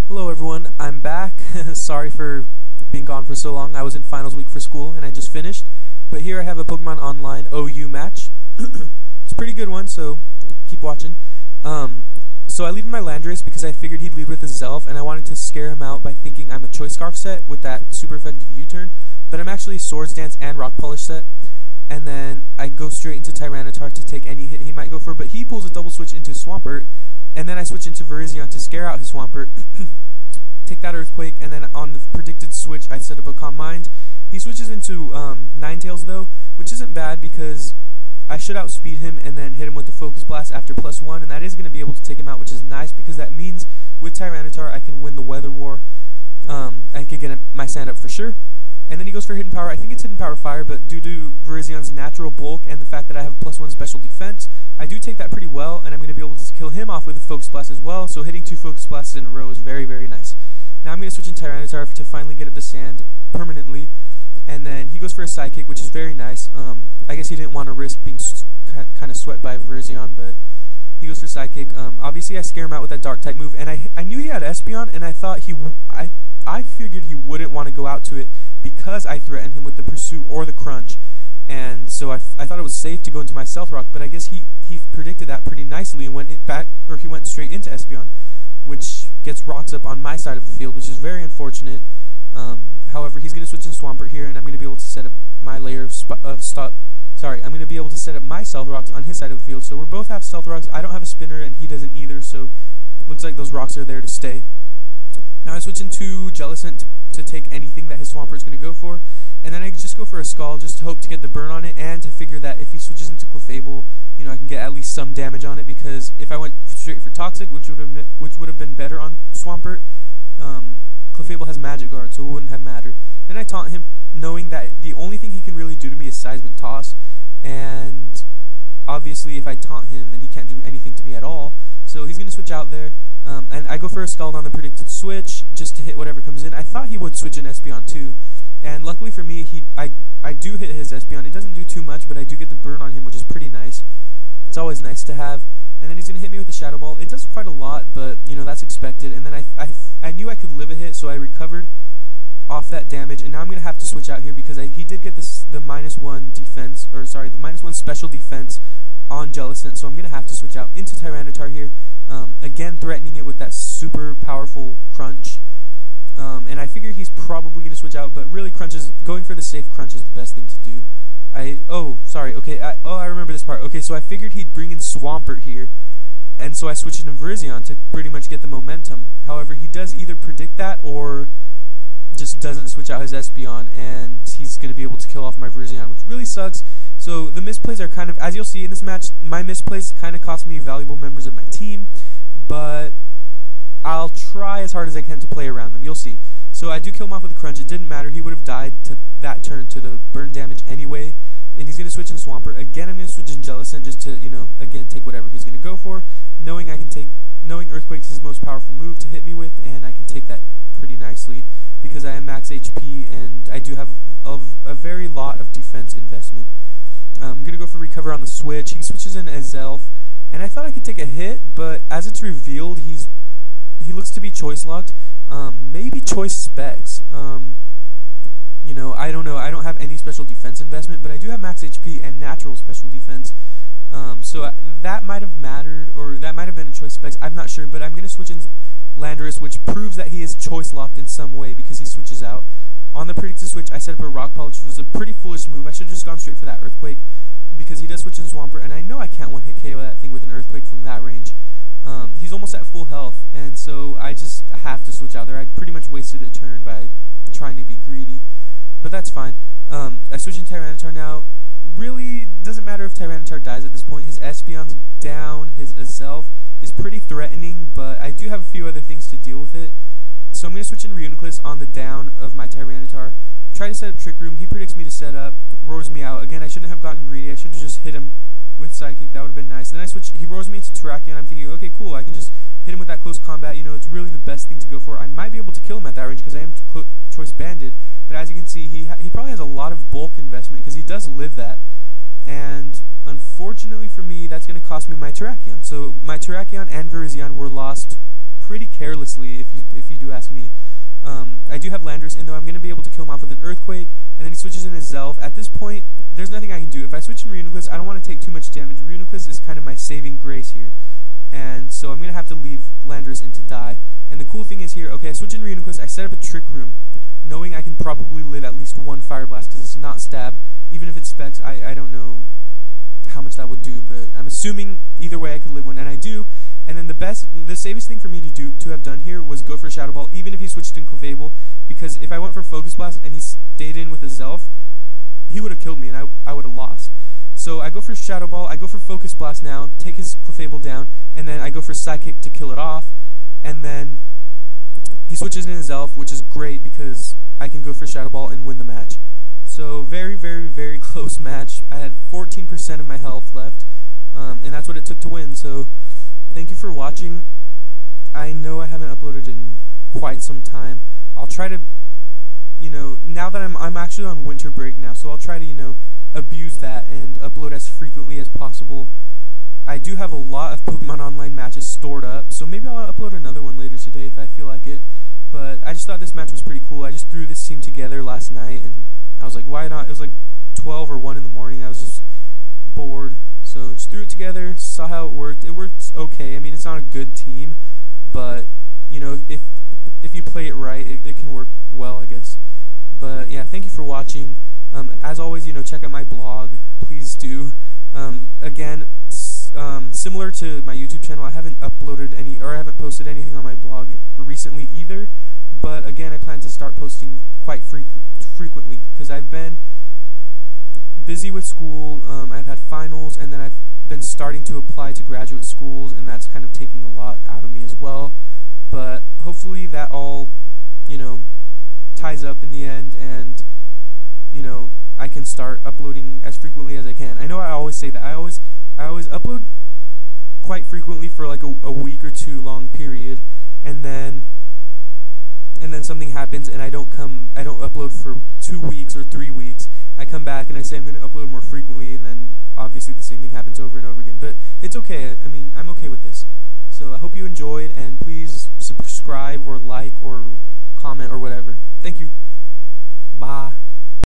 Hello everyone, I'm back. Sorry for being gone for so long. I was in finals week for school and I just finished. But here I have a Pokemon Online OU match. It's a pretty good one, so keep watching. So I lead with my Landorus because I figured he'd lead with his Zelf, and I wanted to scare him out by thinking I'm a Choice Scarf set with that super effective U-turn. But I'm actually Swords Dance and Rock Polish set. And then I go straight into Tyranitar to take any hit he might go for, but he pulls a double switch into Swampert. And then I switch into Virizion to scare out his Swampert, take that Earthquake, and then on the predicted switch I set up a Calm Mind. He switches into Ninetales though, which isn't bad because I should outspeed him and then hit him with the Focus Blast after +1, and that is going to be able to take him out, which is nice because that means with Tyranitar I can win the Weather War. I can get my sand up for sure. And then he goes for Hidden Power. I think it's Hidden Power Fire, but due to Virizion's natural bulk and the fact that I have a +1 special defense, I do take that pretty well, and I'm going to be able to kill him off with a Focus Blast as well, so hitting 2 Focus Blasts in a row is very, very nice. Now I'm going to switch in Tyranitar to finally get up the sand permanently, and then he goes for a Psychic, which is very nice. I guess he didn't want to risk being kind of swept by Virizion, but he goes for Psychic. Obviously I scare him out with that Dark-type move, and I knew he had Espeon, and I thought I figured he wouldn't want to go out to it because I threatened him with the Pursue or the Crunch, and so I thought it was safe to go into my Stealth Rock, but I guess he predicted that pretty nicely and went he went straight into Espeon, which gets rocks up on my side of the field, which is very unfortunate. However, he's going to switch in Swampert here, and I'm going to be able to set up my layer I'm going to be able to set up my Stealth Rocks on his side of the field, so we both have Stealth Rocks. I don't have a Spinner, and he doesn't either, so looks like those rocks are there to stay. Now I switch into Jellicent to take anything that his Swampert's going to go for, and then I just go for a Scald just to hope to get the burn on it, and to figure that if he switches into Clefable, you know, I can get at least some damage on it, because if I went straight for Toxic, which would have been better on Swampert, Clefable has Magic Guard, so it wouldn't have mattered. Then I taunt him, knowing that the only thing he can really do to me is Seismic Toss, and obviously if I taunt him, then he can't do anything to me at all, so he's going to switch out there. And I go for a Scald on the predicted switch, just to hit whatever comes in. I thought he would switch in Espeon too, and luckily for me, I do hit his Espeon. It doesn't do too much, but I do get the burn on him, which is pretty nice. It's always nice to have. And then he's going to hit me with the Shadow Ball. It does quite a lot, but, you know, that's expected. And then I knew I could live a hit, so I recovered off that damage, and now I'm going to have to switch out here because he did get the -1 defense, or sorry, the -1 special defense on Jellicent, so I'm going to have to switch out into Tyranitar here. Again, threatening it with that super powerful Crunch. And I figure he's probably going to switch out, but really going for the safe Crunch is the best thing to do. I remember this part. Okay, so I figured he'd bring in Swampert here, and so I switched into Virizion to pretty much get the momentum. However, he does either predict that or just doesn't switch out his Espeon, and he's going to be able to kill off my Virizion, which really sucks. So the misplays are kind of, as you'll see in this match, my misplays kind of cost me valuable members of my team, but I'll try as hard as I can to play around them. You'll see. So I do kill him off with a Crunch. It didn't matter. He would have died to that turn to the burn damage anyway, and he's going to switch in Swampert. Again, I'm going to switch in Jellicent just to, you know, again, take whatever he's going to go for, knowing Earthquake is his most powerful move to hit me with, and I can take that pretty nicely because I am max HP and I do have a very lot of defense investment. I'm going to go for Recover on the switch. He switches in as Zelf, and I thought I could take a hit, but as it's revealed, he looks to be Choice Locked. Maybe Choice Specs. You know, I don't know. I don't have any special defense investment, but I do have max HP and natural special defense. So that might have mattered, or that might have been a Choice Specs. I'm not sure, but I'm going to switch in Landorus, which proves that he is Choice Locked in some way because he switches out. On the predicted switch, I set up a Rock Polish, which was a pretty foolish move. I should have just gone straight for that Earthquake because he does switch in Swampert, and I know I can't one-hit KO that thing with an Earthquake from that range. He's almost at full health, and so I just have to switch out there. I pretty much wasted a turn by trying to be greedy, but that's fine. I switch in Tyranitar now. Really doesn't matter if Tyranitar dies at this point. His Espeon's down, his Azelf is pretty threatening, but I do have a few other things to deal with it. So I'm going to switch in Reuniclus on the down of my Tyranitar. Try to set up Trick Room. He predicts me to set up, roars me out. Again, I shouldn't have gotten greedy. I should have just hit him with Psychic. That would have been nice. Then he roars me into Terrakion. I'm thinking, okay, cool, I can just hit him with that close combat. You know, it's really the best thing to go for. I might be able to kill him at that range because I am Choice Banded, but as you can see, he probably has a lot of bulk investment because he does live that, and unfortunately for me, that's going to cost me my Terrakion. So my Terrakion and Virizion were lost pretty carelessly if you do do have Landorus, and though I'm going to be able to kill him off with an Earthquake, and then he switches in his Zelf, at this point, there's nothing I can do. If I switch in Reuniclus, I don't want to take too much damage. Reuniclus is kind of my saving grace here. And so I'm going to have to leave Landorus in to die. And the cool thing is here, okay, I switch in Reuniclus, I set up a Trick Room, knowing I can probably live at least one Fire Blast, because it's not Stab. Even if it's Specs, I don't know how much that would do, but I'm assuming either way I could live one, and I do. And then the safest thing for me to have done here was go for a Shadow Ball, even if he switched in Clefable, because if I went for Focus Blast and he stayed in with a Zelf, he would have killed me, and I would have lost. So I go for Shadow Ball, I go for Focus Blast now, take his Clefable down, and then I go for Sidekick to kill it off, and then he switches in his Elf, which is great because I can go for Shadow Ball and win the match. So very, very, very close match. I had 14% of my health left, and that's what it took to win. So thank you for watching. I know I haven't uploaded in quite some time. I'll try to, now that I'm actually on winter break now, so I'll try to, abuse that and upload as frequently as possible. I do have a lot of Pokemon Online matches stored up, so maybe I'll upload another one later today if I feel like it. But I just thought this match was pretty cool. I just threw this team together last night, and I was like, why not? It was like 12 or 1 in the morning. I was just bored, so just threw it together, saw how it worked. It works okay. I mean, it's not a good team, but if you play it right, it can work well, I guess. But yeah, thank you for watching. As always, check out my blog. Please do. Again, similar to my YouTube channel, I haven't uploaded I haven't posted anything on my blog recently either. But again, I plan to start posting quite frequently because I've been busy with school. I've had finals, and then I've been starting to apply to graduate schools, and that's kind of taking a lot out of me as well. But hopefully that all, ties up in the end, and I can start uploading as frequently as I can. I know I always say that. I always upload quite frequently for like a week or two long period, and then something happens and I don't upload for 2 weeks or 3 weeks. I come back and I say I'm going to upload more frequently, and then obviously the same thing happens over and over again. But it's okay. I mean, I'm okay with this. So I hope you enjoyed, and please subscribe or like or comment or whatever. Thank you. Bye.